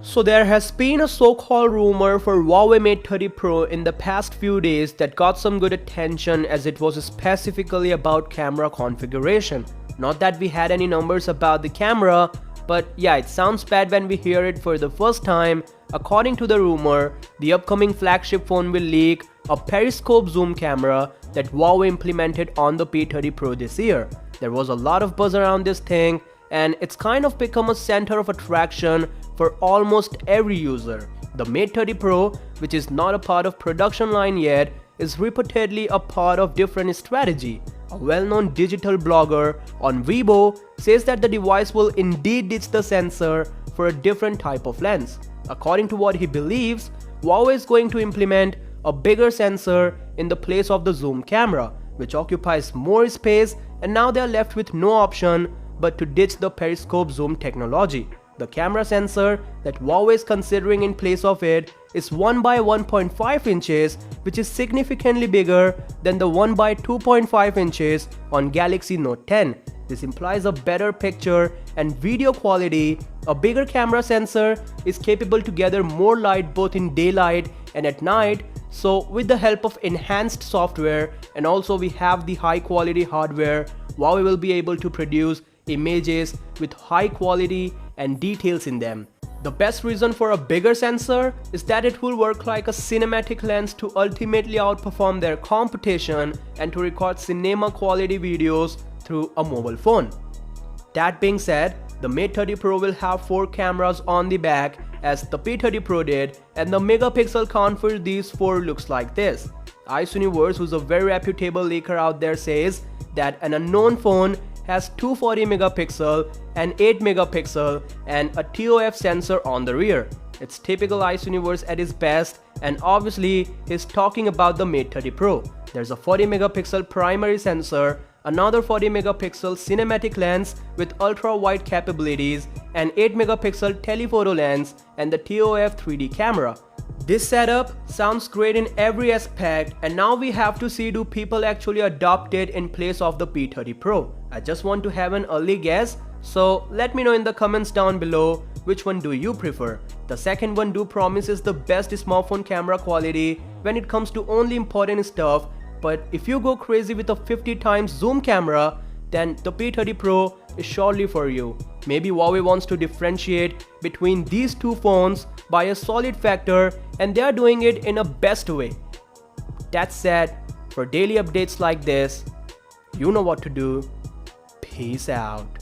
So there has been a so-called rumor for Huawei Mate 30 Pro in the past few days that got some good attention as it was specifically about camera configuration. Not that we had any numbers about the camera, but yeah, it sounds bad when we hear it for the first time. According to the rumor, the upcoming flagship phone will leak a periscope zoom camera that Huawei implemented on the P30 Pro this year. There was a lot of buzz around this thing, and it's kind of become a center of attraction for almost every user. The Mate 30 Pro, which is not a part of production line yet, is reportedly a part of different strategy. A well-known digital blogger on Weibo says that the device will indeed ditch the sensor for a different type of lens. According to what he believes, Huawei is going to implement a bigger sensor in the place of the zoom camera, which occupies more space, and now they are left with no option but to ditch the periscope zoom technology. The camera sensor that Huawei is considering in place of it is 1 by 1.5 inches, which is significantly bigger than the 1 by 2.5 inches on Galaxy Note 10. This implies a better picture and video quality. A bigger camera sensor is capable to gather more light both in daylight and at night. So with the help of enhanced software, and also we have the high quality hardware, Huawei will be able to produce images with high quality and details in them. The best reason for a bigger sensor is that it will work like a cinematic lens to ultimately outperform their competition and to record cinema quality videos through a mobile phone. That being said, the Mate 30 Pro will have 4 cameras on the back as the P30 Pro did, and the megapixel count for these 4 looks like this. Universe, who's a very reputable leaker out there, says that an unknown phone has 240 megapixel and 8 megapixel and a TOF sensor on the rear. It's typical Universe at its best, and obviously he's talking about the Mate 30 Pro. There's a 40 megapixel primary sensor, another 40 megapixel cinematic lens with ultra wide capabilities, and 8 megapixel telephoto lens, and the TOF 3D camera. This setup sounds great in every aspect, and now we have to see do people actually adopt it in place of the P30 Pro. I just want to have an early guess, so let me know in the comments down below which one do you prefer. The second one do promises the best smartphone camera quality when it comes to only important stuff, but if you go crazy with a 50 times zoom camera, then the P30 Pro is surely for you. Maybe Huawei wants to differentiate between these two phones by a solid factor, and they are doing it in a best way. That said, for daily updates like this, you know what to do. Peace out.